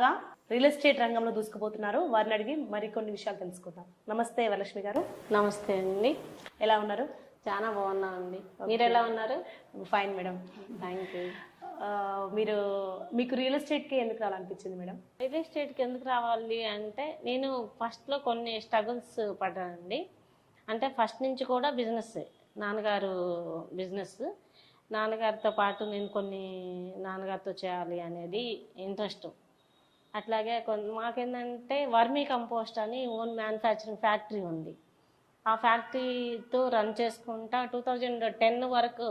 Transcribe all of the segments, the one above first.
కొత్తగా real estate రంగంలో దూసుకుపోతున్నారు. వారిని అడిగి మరికొన్ని విషయాలు తెలుసుకుందాం. నమస్తే వరలక్ష్మి గారు. నమస్తే అండి. ఎలా ఉన్నారు? చాలా బాగున్నామండి. మీరు ఎలా ఉన్నారు? Fine madam. Thank you. మీకు రియల్ ఎస్టేట్కి ఎందుకు రావాలనిపించింది మేడం? రియల్ ఎస్టేట్కి ఎందుకు రావాలి అంటే నేను ఫస్ట్లో కొన్ని స్ట్రగుల్స్ పడ్డానండి. అంటే ఫస్ట్ నుంచి కూడా బిజినెస్, నాన్నగారు బిజినెస్, నాన్నగారితో పాటు నేను కొన్ని నాన్నగారితో చేయాలి అనేది ఇంట్రెస్ట్. అట్లాగే మాకేంటంటే వర్మీ కంపోస్ట్ అని ఓన్ మ్యానుఫ్యాక్చరింగ్ ఫ్యాక్టరీ ఉంది. ఆ ఫ్యాక్టరీతో రన్ చేసుకుంటా 2010 వరకు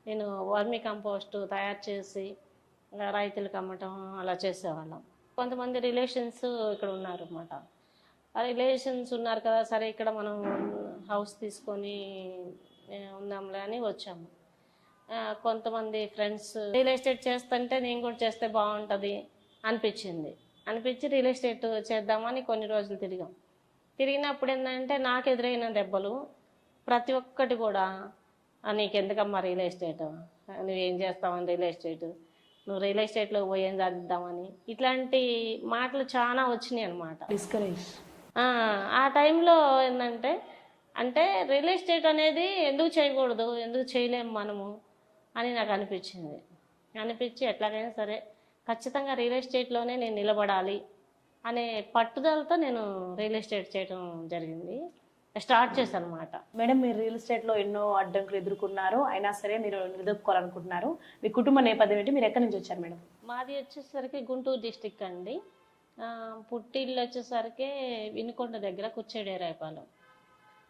నేను వర్మీ కంపోస్ట్ తయారు చేసి రైతులకు అమ్మటం అలా చేసేవాళ్ళం. కొంతమంది రిలేషన్స్ ఇక్కడ ఉన్నారు అన్నమాట. ఆ రిలేషన్స్ ఉన్నారు కదా, సరే ఇక్కడ మనం హౌస్ తీసుకొని ఉందాంలే అని వచ్చాము. కొంతమంది ఫ్రెండ్స్ రియల్ ఎస్టేట్ చేస్తుంటే నేను కూడా చేస్తే బాగుంటుంది అనిపించి రియల్ ఎస్టేట్ చేద్దామని కొన్ని రోజులు తిరిగినప్పుడు ఏంటంటే నాకు ఎదురైన దెబ్బలు ప్రతి ఒక్కటి కూడా, నీకెందుకమ్మా రియల్ ఎస్టేట్, నువ్వేం చేస్తావని రియల్ ఎస్టేట్, నువ్వు రియల్ ఎస్టేట్లో పోయి ఏం సాధిద్దామని, ఇట్లాంటి మాటలు చాలా వచ్చినాయి అనమాట. డిస్కరేజ్. ఆ టైంలో ఏంటంటే రియల్ ఎస్టేట్ అనేది ఎందుకు చేయకూడదు, ఎందుకు చేయలేము మనము అని నాకు అనిపించి ఎట్లాగైనా సరే ఖచ్చితంగా రియల్ ఎస్టేట్లోనే నేను నిలబడాలి అనే పట్టుదలతో నేను రియల్ ఎస్టేట్ చేయడం జరిగింది. స్టార్ట్ చేశాను అనమాట. మేడం, మీరు రియల్ ఎస్టేట్లో ఎన్నో అడ్డంకులు ఎదుర్కొన్నారు, అయినా సరే మీరు నిలదొక్కోవాలనుకుంటున్నారు. మీ కుటుంబ నేపథ్యం ఏంటి? మీరు ఎక్కడి నుంచి వచ్చారు మేడం? మాది వచ్చేసరికి గుంటూరు డిస్టిక్ అండి. పుట్టిల్లు వచ్చేసరికి వినుకొండ దగ్గర కుచ్చేడేరాయపాలెం.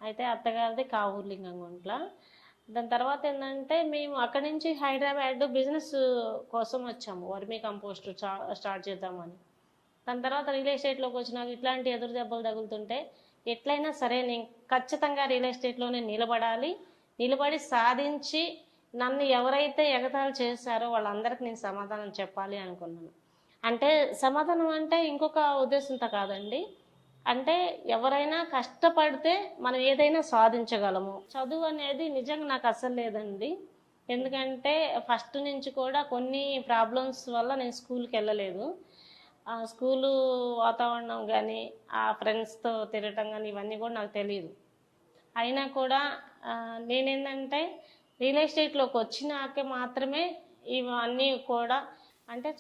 అయితే అత్తగారిది కావూర్లింగంగుంట్ల. దాని తర్వాత ఏంటంటే మేము అక్కడి నుంచి హైదరాబాద్ బిజినెస్ కోసం వచ్చాము, వర్మీ కంపోస్ట్ స్టార్ట్ చేద్దామని. దాని తర్వాత రియల్ ఎస్టేట్లోకి వచ్చినాక ఇట్లాంటి ఎదురు దెబ్బలు తగులుతుంటే ఎట్లయినా సరే నేను ఖచ్చితంగా రియల్ ఎస్టేట్లోనే నిలబడి సాధించి నన్ను ఎవరైతే ఎగతాళి చేశారో వాళ్ళందరికీ నేను సమాధానం చెప్పాలి అనుకున్నాను. సమాధానం అంటే ఇంకొక ఉద్దేశంతో కాదండి, ఎవరైనా కష్టపడితే మనం ఏదైనా సాధించగలము. చదువు అనేది నిజంగా నాకు అసలు లేదండి. ఎందుకంటే ఫస్ట్ నుంచి కూడా కొన్ని ప్రాబ్లమ్స్ వల్ల నేను స్కూల్కి వెళ్ళలేదు. ఆ స్కూలు వాతావరణం కానీ, ఆ ఫ్రెండ్స్తో తిరగటం కానీ ఇవన్నీ కూడా నాకు తెలియదు. అయినా కూడా నేనేంటంటే రియల్ ఎస్టేట్లోకి వచ్చినాకే మాత్రమే ఇవన్నీ కూడా,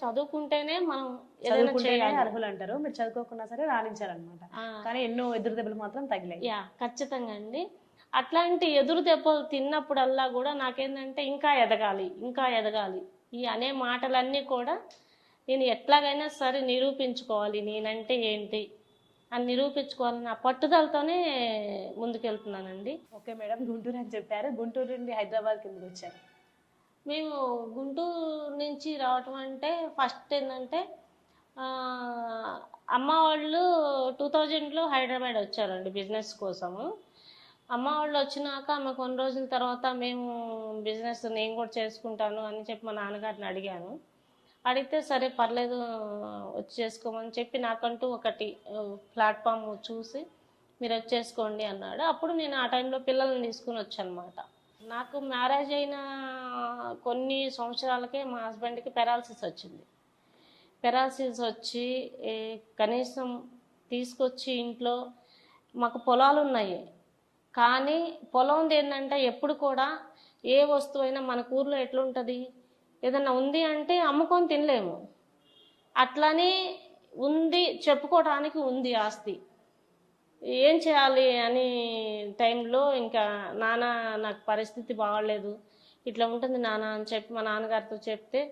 చదువుకుంటేనే మనం ఏదైనా చేయాలి అర్హులు అంటారు. మీరు చదువుకోకుండా సరే రాణించారనమాట. కానీ ఎన్నో ఎదురు దెబ్బలు మాత్రం తగిలాయి. ఖచ్చితంగా అండి. అట్లాంటి ఎదురు దెబ్బలు తిన్నప్పుడల్లా కూడా నాకేంటంటే ఇంకా ఎదగాలి ఈ అనే మాటలన్నీ కూడా నేను ఎట్లాగైనా సరే నిరూపించుకోవాలి, నేనంటే ఏంటి అని నిరూపించుకోవాలని ఆ పట్టుదలతోనే ముందుకెళ్తున్నానండి. ఓకే మేడం, గుంటూరు అని చెప్పారు. గుంటూరు నుండి హైదరాబాద్ కిందకి వచ్చారు. మేము గుంటూరు నుంచి రావటం ఫస్ట్ ఏంటంటే అమ్మ వాళ్ళు 2000లో హైదరాబాద్ వచ్చారండి బిజినెస్ కోసము. అమ్మ వాళ్ళు వచ్చినాక ఆమె కొన్ని రోజుల తర్వాత మేము బిజినెస్ నేను కూడా చేసుకుంటాను అని చెప్పి మా నాన్నగారిని అడిగితే సరే పర్లేదు వచ్చి చేసుకోమని చెప్పి నాకంటూ ఒకటి ప్లాట్ఫామ్ చూసి మీరు వచ్చేసుకోండి అన్నాడు. అప్పుడు నేను ఆ టైంలో పిల్లల్ని తీసుకుని వచ్చానమాట. నాకు మ్యారేజ్ అయిన కొన్ని సంవత్సరాలకే మా హస్బెండ్కి పెరాలసిస్ వచ్చి కనీసం తీసుకొచ్చి ఇంట్లో, మాకు పొలాలు ఉన్నాయి కానీ పొలం ఏంటంటే ఎప్పుడు కూడా ఏ వస్తువైనా మన ఊర్లో ఎట్లుంటుంది, ఏదన్నా ఉంది అంటే అమ్ముకొని తినలేము. అట్లని ఉంది చెప్పుకోవడానికి ఉంది ఆస్తి, ఏం చేయాలి అని టైంలో ఇంకా నాన్న నాకు పరిస్థితి బాగలేదు, ఇట్లా ఉంటుంది నాన్న అని చెప్పి మా నాన్నగారితో చెప్తే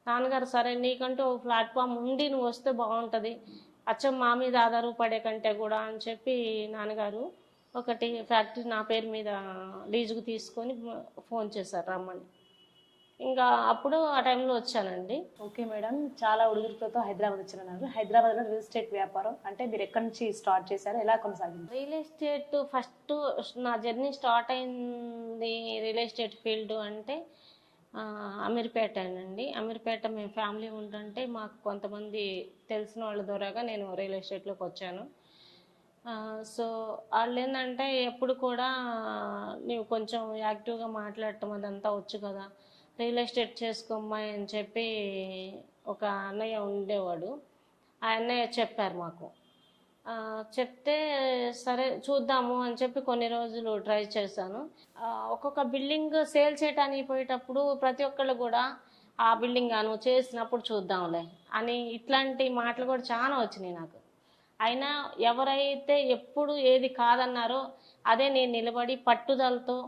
నాన్నగారు సరే నీకంటూ ఒక ప్లాట్ఫామ్ ఉండి నువ్వు వస్తే బాగుంటుంది, అచ్చం మా మీద ఆధారపడే కంటే కూడా అని చెప్పి నాన్నగారు ఒకటి ఫ్యాక్టరీ నా పేరు మీద లీజుకు తీసుకొని ఫోన్ చేశారు రమ్మని. ఇంకా అప్పుడు ఆ టైంలో వచ్చానండి. ఓకే మేడం, చాలా ఉడుగురితో హైదరాబాద్ వచ్చారన్నారు. హైదరాబాద్లో రియల్ ఎస్టేట్ వ్యాపారం మీరు ఎక్కడి నుంచి స్టార్ట్ చేశారు, ఎలా కొనసాగింది? రియల్ ఎస్టేట్ ఫస్ట్ నా జర్నీ స్టార్ట్ అయింది రియల్ ఎస్టేట్ ఫీల్డ్ అమీర్పేటనండి. అమీర్పేట మేము ఫ్యామిలీ ఉంటుంటే మాకు కొంతమంది తెలిసిన వాళ్ళ ద్వారాగా నేను రియల్ ఎస్టేట్లోకి వచ్చాను. సో వాళ్ళు ఏంటంటే ఎప్పుడు కూడా నీవు కొంచెం యాక్టివ్గా మాట్లాడటం అదంతా వచ్చు కదా, రియల్ ఎస్టేట్ చేసుకోమ్మా అని చెప్పి ఒక అన్నయ్య ఉండేవాడు. ఆయన్నే చెప్పారు మాకు. చెప్తే సరే చూద్దాము అని చెప్పి కొన్ని రోజులు ట్రై చేశాను. ఒక్కొక్క బిల్డింగ్ సేల్ చేయడానికి పోయేటప్పుడు ప్రతి ఒక్కళ్ళు కూడా ఆ బిల్డింగ్ నువ్వు చేసినప్పుడు చూద్దాంలే అని ఇట్లాంటి మాటలు కూడా చాలా వచ్చినాయి నాకు. అయినా ఎవరైతే ఎప్పుడు ఏది కాదన్నారో అదే నేను నిలబడి పట్టుదలతో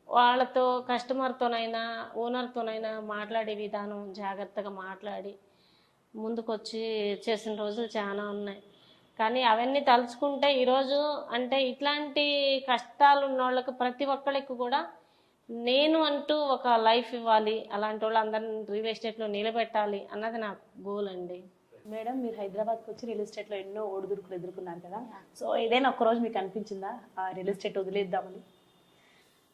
వాళ్ళతో కస్టమర్తోనైనా ఓనర్తోనైనా మాట్లాడే విధానం జాగ్రత్తగా మాట్లాడి ముందుకొచ్చి చేసిన రోజులు చాలా ఉన్నాయి. కానీ అవన్నీ తలుచుకుంటే ఈరోజు అంటే ఇట్లాంటి కష్టాలు ఉన్న వాళ్ళకి ప్రతి ఒక్కరికి కూడా నేను అంటూ ఒక లైఫ్ ఇవ్వాలి, అలాంటి వాళ్ళు అందరిని రియల్ ఎస్టేట్లో నిలబెట్టాలి అన్నది నా గోల్ అండి. మేడం మీరు హైదరాబాద్కి వచ్చి రియల్ ఎస్టేట్లో ఎన్నో ఒడిదుడుకులు ఎదుర్కొన్నారు కదా, సో ఏదైనా ఒక్కరోజు మీకు అనిపించిందా ఆ రియల్ ఎస్టేట్ వదిలేద్దామని?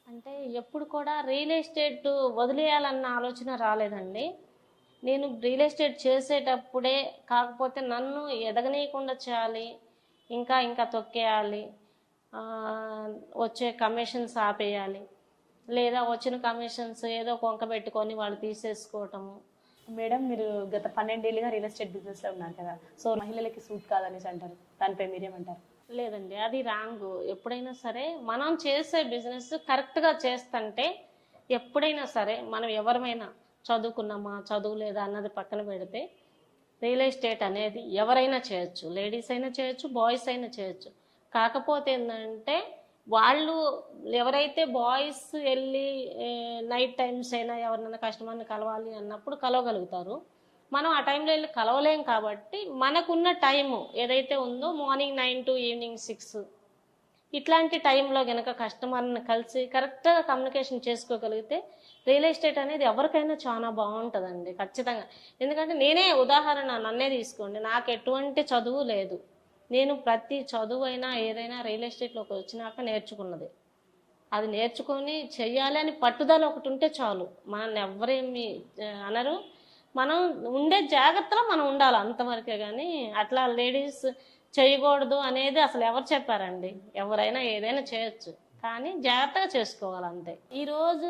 అంటే ఎప్పుడు కూడా రియల్ ఎస్టేట్ వదిలేయాలన్న ఆలోచన రాలేదండి. నేను రియల్ ఎస్టేట్ చేసేటప్పుడే కాకపోతే నన్ను ఎదగనీయకుండా చేయాలి, ఇంకా ఇంకా తొక్కేయాలి, వచ్చే కమిషన్స్ ఆపేయాలి, లేదా వచ్చిన కమిషన్స్ ఏదో కొంక పెట్టుకొని వాళ్ళు తీసేసుకోవటము. మేడం మీరు గత 12 ఏళ్ళుగా రియల్ ఎస్టేట్ బిజినెస్లో ఉన్నారు కదా, సో మహిళలకి సూట్ కాదనేసి అంటారు, దానిపై మీరేమంటారు? లేదండి, అది రాంగ్. ఎప్పుడైనా సరే మనం చేసే బిజినెస్ కరెక్ట్గా చేస్తుంటే ఎప్పుడైనా సరే మనం ఎవరమైనా చదువుకున్నామా చదువులేదా అన్నది పక్కన పెడితే రియల్ ఎస్టేట్ అనేది ఎవరైనా చేయొచ్చు, లేడీస్ అయినా చేయొచ్చు, బాయ్స్ అయినా చేయొచ్చు. కాకపోతే ఏంటంటే వాళ్ళు ఎవరైతే బాయ్స్ వెళ్ళి నైట్ టైమ్స్ అయినా ఎవరినైనా కస్టమర్ని కలవాలి అన్నప్పుడు కలవగలుగుతారు. మనం ఆ టైంలో వెళ్ళి కలవలేం కాబట్టి మనకున్న టైము ఏదైతే ఉందో మార్నింగ్ 9 to ఈవినింగ్ 6 ఇట్లాంటి టైంలో కనుక కస్టమర్ని కలిసి కరెక్ట్గా కమ్యూనికేషన్ చేసుకోగలిగితే రియల్ ఎస్టేట్ అనేది ఎవరికైనా చాలా బాగుంటుందండి ఖచ్చితంగా. ఎందుకంటే నేనే ఉదాహరణ నన్నే తీసుకోండి, నాకు ఎటువంటి చదువు లేదు. నేను ప్రతి చదువు అయినా ఏదైనా రియల్ ఎస్టేట్లోకి వచ్చినాక నేర్చుకున్నది. అది నేర్చుకొని చెయ్యాలి అని పట్టుదల ఒకటి ఉంటే చాలు, మనల్ని ఎవరేమి అనరు. మనం ఉండే జాగ్రత్తలో మనం ఉండాలి అంతవరకే. కానీ అట్లా లేడీస్ చేయకూడదు అనేది అసలు ఎవరు చెప్పారండి? ఎవరైనా ఏదైనా చేయొచ్చు, కానీ జాగ్రత్తగా చేసుకోవాలి అంతే. ఈరోజు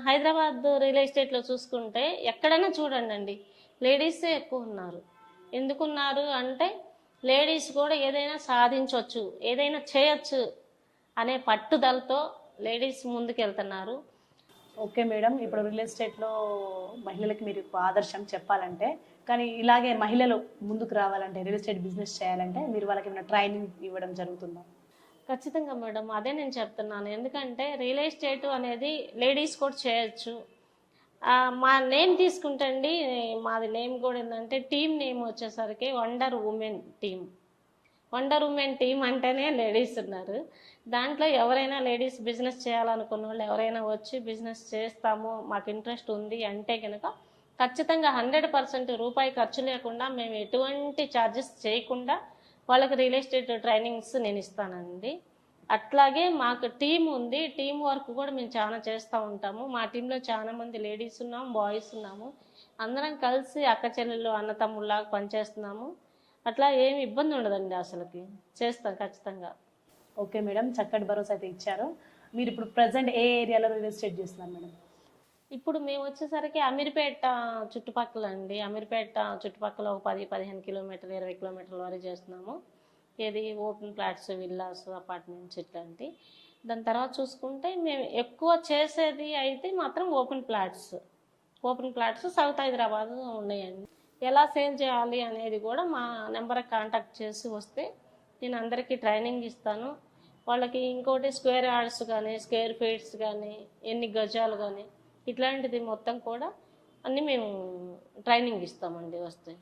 హైదరాబాద్ రియల్ ఎస్టేట్లో చూసుకుంటే ఎక్కడైనా చూడండి లేడీసే ఎక్కువ ఉన్నారు. ఎందుకున్నారు అంటే లేడీస్ కూడా ఏదైనా సాధించవచ్చు, ఏదైనా చేయొచ్చు అనే పట్టుదలతో లేడీస్ ముందుకెళ్తున్నారు. ఓకే మేడం, ఇప్పుడు రియల్ ఎస్టేట్లో మహిళలకి మీరు ఆదర్శం చెప్పాలంటే, కానీ ఇలాగే మహిళలు ముందుకు రావాలంటే రియల్ ఎస్టేట్ బిజినెస్ చేయాలంటే మీరు వాళ్ళకి ఏమైనా ట్రైనింగ్ ఇవ్వడం జరుగుతుందా? ఖచ్చితంగా మేడం, అదే నేను చెప్తున్నాను. ఎందుకంటే రియల్ ఎస్టేట్ అనేది లేడీస్ కూడా చేయొచ్చు. మా నేమ్ తీసుకుంటే అండి, మాది నేమ్ కూడా ఏంటంటే టీమ్ నేమ్ వచ్చేసరికి wonder women team. Wonder women team అంటేనే లేడీస్ ఉన్నారు. దాంట్లో ఎవరైనా లేడీస్ బిజినెస్ చేయాలనుకున్న వాళ్ళు ఎవరైనా వచ్చి బిజినెస్ చేస్తాము మాకు ఇంట్రెస్ట్ ఉంది అంటే కనుక ఖచ్చితంగా 100% రూపాయి ఖర్చు లేకుండా మేము ఎటువంటి ఛార్జెస్ చేయకుండా వాళ్ళకి రియల్ ఎస్టేట్ ట్రైనింగ్స్ నేను ఇస్తానండి. అట్లాగే మాకు టీం ఉంది, టీం వర్క్ కూడా మేము చాలా చేస్తూ ఉంటాము. మా టీంలో చాలా మంది లేడీస్ ఉన్నాము, బాయ్స్ ఉన్నాము. అందరం కలిసి అక్క చెల్లెళ్ళు అన్నతమ్ముళ్ళలాగా పనిచేస్తున్నాము. అట్లా ఏమి ఇబ్బంది ఉండదండి, అసలుకి చేస్తాం ఖచ్చితంగా. ఓకే మేడం, చక్కటి భరోసా అయితే ఇచ్చారు. మీరు ఇప్పుడు ప్రజెంట్ ఏ ఏరియాలో రియల్ ఎస్టేట్ చేస్తున్నారు మేడం? ఇప్పుడు మేము వచ్చేసరికి అమీర్పేట చుట్టుపక్కల అండి, అమీర్పేట చుట్టుపక్కల ఒక 10-15 కిలోమీటర్లు 20 కిలోమీటర్ల వరకు చేస్తున్నాము. ఏది ఓపెన్ ప్లాట్స్, విల్లాస్, అపార్ట్మెంట్స్ ఇట్లాంటి. దాని తర్వాత చూసుకుంటే మేము ఎక్కువ చేసేది అయితే మాత్రం ఓపెన్ ప్లాట్స్ సౌత్ హైదరాబాద్ ఉన్నాయండి. ఎలా సేల్ చేయాలి అనేది కూడా మా నెంబర్కి కాంటాక్ట్ చేసి వస్తే నేను అందరికీ ట్రైనింగ్ ఇస్తాను. వాళ్ళకి ఇంకోటి స్క్వేర్ యార్డ్స్ కానీ, స్క్వేర్ ఫీట్స్ కానీ, ఎన్ని గజాలు కానీ ఇట్లాంటిది మొత్తం కూడా అన్నీ మేము ట్రైనింగ్ ఇస్తామండి వస్తే.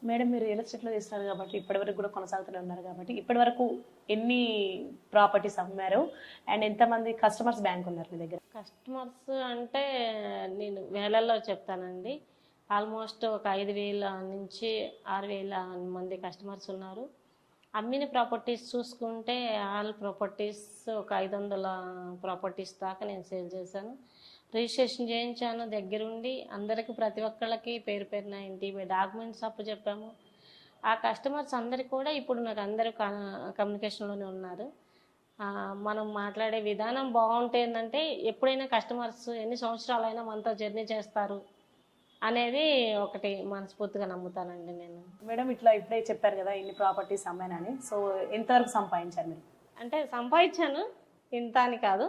మేడం మీరు రియల్ ఎస్టేట్లో చేస్తున్నారు కాబట్టి ఇప్పటివరకు కూడా కొనసాగుతూనే ఉన్నారు కాబట్టి ఇప్పటివరకు ఎన్ని ప్రాపర్టీస్ అమ్మారు అండ్ ఎంతమంది కస్టమర్స్ బ్యాంక్ ఉన్నారు మీ దగ్గర? కస్టమర్స్ అంటే నేను వేలల్లో చెప్తానండి. ఆల్మోస్ట్ ఒక 5,000 నుంచి 6,000 మంది కస్టమర్స్ ఉన్నారు. అమ్మిన ప్రాపర్టీస్ చూసుకుంటే ఆల్ ప్రాపర్టీస్ ఒక 500 ప్రాపర్టీస్ దాకా నేను సేల్ చేశాను. రిజిస్ట్రేషన్ చేయించాను దగ్గరుండి. అందరికీ ప్రతి ఒక్కళ్ళకి పేరు పేరున ఇంటి డాక్యుమెంట్స్ అప్పు చెప్పాము. ఆ కస్టమర్స్ అందరికీ కూడా ఇప్పుడు నాకు అందరూ కమ్యూనికేషన్లోనే ఉన్నారు. మనం మాట్లాడే విధానం బాగుంటే ఏంటంటే ఎప్పుడైనా కస్టమర్స్ ఎన్ని సంవత్సరాలైనా మనతో జర్నీ చేస్తారు అనేది ఒకటి మనస్ఫూర్తిగా నమ్ముతానండి నేను. మేడం ఇట్లా ఇప్పుడే చెప్పారు కదా ఇన్ని ప్రాపర్టీస్ అమ్మానని, సో ఎంతవరకు సంపాదించారు మీరు? అంటే సంపాదించాను, ఇంత అని కాదు,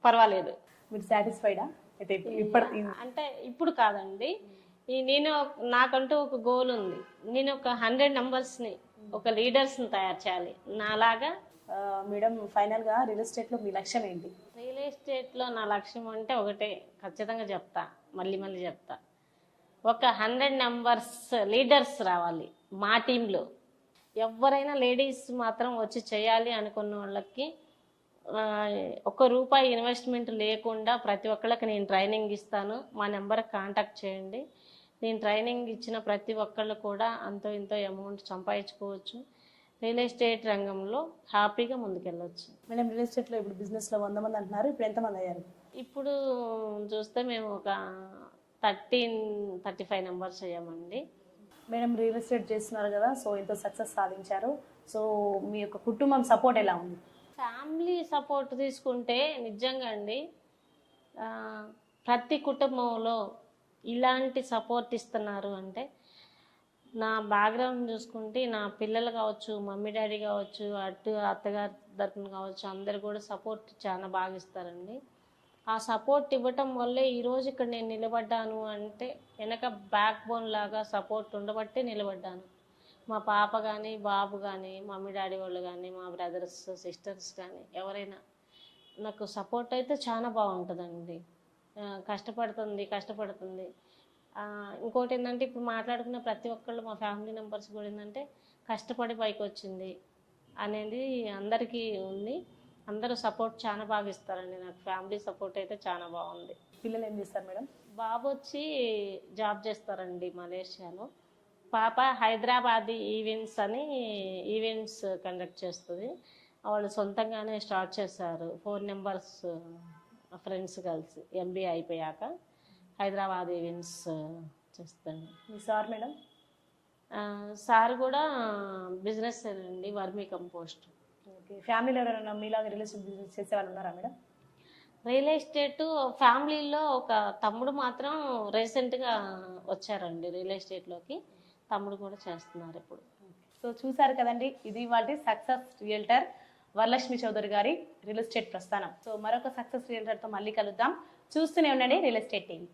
పర్వాలేదు. మీరు సాటిస్ఫైడా అయితే ఇప్పటి అంటే ఇప్పుడు కాదండి, నాకంటూ ఒక గోల్ ఉంది. నేను ఒక 100 నంబర్స్ని, ఒక లీడర్స్ని తయారు చేయాలి నాలాగా. మేడం ఫైనల్గా రియల్ ఎస్టేట్లో మీ లక్ష్యం ఏంటి? రియల్ ఎస్టేట్లో నా లక్ష్యం అంటే ఒకటే, ఖచ్చితంగా చెప్తా, మళ్ళీ మళ్ళీ చెప్తా. ఒక 100 నంబర్స్ లీడర్స్ రావాలి మా టీంలో. ఎవరైనా లేడీస్ మాత్రం వచ్చి చేయాలి అనుకున్న వాళ్ళకి ₹1 ఇన్వెస్ట్మెంట్ లేకుండా ప్రతి ఒక్కళ్ళకి నేను ట్రైనింగ్ ఇస్తాను. మా నెంబర్కి కాంటాక్ట్ చేయండి. నేను ట్రైనింగ్ ఇచ్చిన ప్రతి ఒక్కళ్ళు కూడా అంతో ఇంతో అమౌంట్ సంపాదించుకోవచ్చు. రియల్ ఎస్టేట్ రంగంలో హ్యాపీగా ముందుకెళ్ళవచ్చు. మేడం రియల్ ఎస్టేట్లో ఇప్పుడు బిజినెస్లో 100 మంది అంటున్నారు, ఇప్పుడు ఎంతమంది అయ్యారు? ఇప్పుడు చూస్తే మేము ఒక 35 నంబర్స్ అయ్యామండి. మేడం రియల్ ఎస్టేట్ చేస్తున్నారు కదా, సో ఎంతో సక్సెస్ సాధించారు. సో మీ యొక్క కుటుంబం సపోర్ట్ ఎలా ఉంది? ఫ్యామిలీ సపోర్ట్ తీసుకుంటే నిజంగా అండి, ప్రతి కుటుంబంలో ఇలాంటి సపోర్ట్ ఇస్తున్నారు అంటే, నా బ్యాక్గ్రౌండ్ చూసుకుంటే నా పిల్లలు కావచ్చు, మమ్మీ డాడీ కావచ్చు, అటు అత్తగారి తరపున కావచ్చు, అందరు కూడా సపోర్ట్ చాలా బాగా ఇస్తారండి. ఆ సపోర్ట్ ఇవ్వటం వల్లే ఈరోజు ఇక్కడ నేను నిలబడ్డాను అంటే, వెనక బ్యాక్ బోన్ లాగా సపోర్ట్ ఉండబట్టే నిలబడ్డాను. మా పాప కానీ, బాబు కానీ, మమ్మీ డాడీ వాళ్ళు కానీ, మా బ్రదర్స్ సిస్టర్స్ కానీ ఎవరైనా నాకు సపోర్ట్ అయితే చాలా బాగుంటుందండి. కష్టపడుతుంది. ఇంకోటి ఏంటంటే, ఇప్పుడు మాట్లాడుకున్న ప్రతి ఒక్కళ్ళు మా ఫ్యామిలీ మెంబర్స్ కూడా ఏంటంటే, కష్టపడి పైకి వచ్చింది అనేది అందరికీ ఉంది. అందరూ సపోర్ట్ చాలా బాగా ఇస్తారండి. నాకు ఫ్యామిలీ సపోర్ట్ అయితే చాలా బాగుంది. పిల్లలు ఏం చేస్తారు మేడం? బాబు వచ్చి జాబ్ చేస్తారండి మలేషియాలో. పాప హైదరాబాద్ ఈవెంట్స్ కండక్ట్ చేస్తుంది. వాళ్ళు సొంతంగానే స్టార్ట్ చేశారు. 4 నంబర్స్ ఫ్రెండ్స్ కలిసి MBA అయిపోయాక హైదరాబాద్ ఈవెంట్స్ చేస్తాను. మీ సార్ మేడం? సార్ కూడా బిజినెస్ అండి, వర్మీ కంపోస్ట్. ఓకే. ఫ్యామిలీలో ఎవరైనా మీలాగా రియల్ ఎస్టేట్ బిజినెస్ చేసే వాళ్ళు ఉన్నారా మేడం? రియల్ ఎస్టేట్ ఫ్యామిలీలో ఒక తమ్ముడు మాత్రం రీసెంట్గా వచ్చారండి రియల్ ఎస్టేట్లోకి. తమ్ముడు కూడా చేస్తున్నారు ఇప్పుడు. సో చూసారు కదండి, ఇది వాటి సక్సెస్ రియల్టర్ వరలక్ష్మి చౌదరి గారి రియల్ ఎస్టేట్ ప్రస్థానం. సో మరొక సక్సెస్ రియల్టర్తో మళ్ళీ కలుద్దాం. చూస్తూనే ఉండండి రియల్ ఎస్టేట్ టీవీ.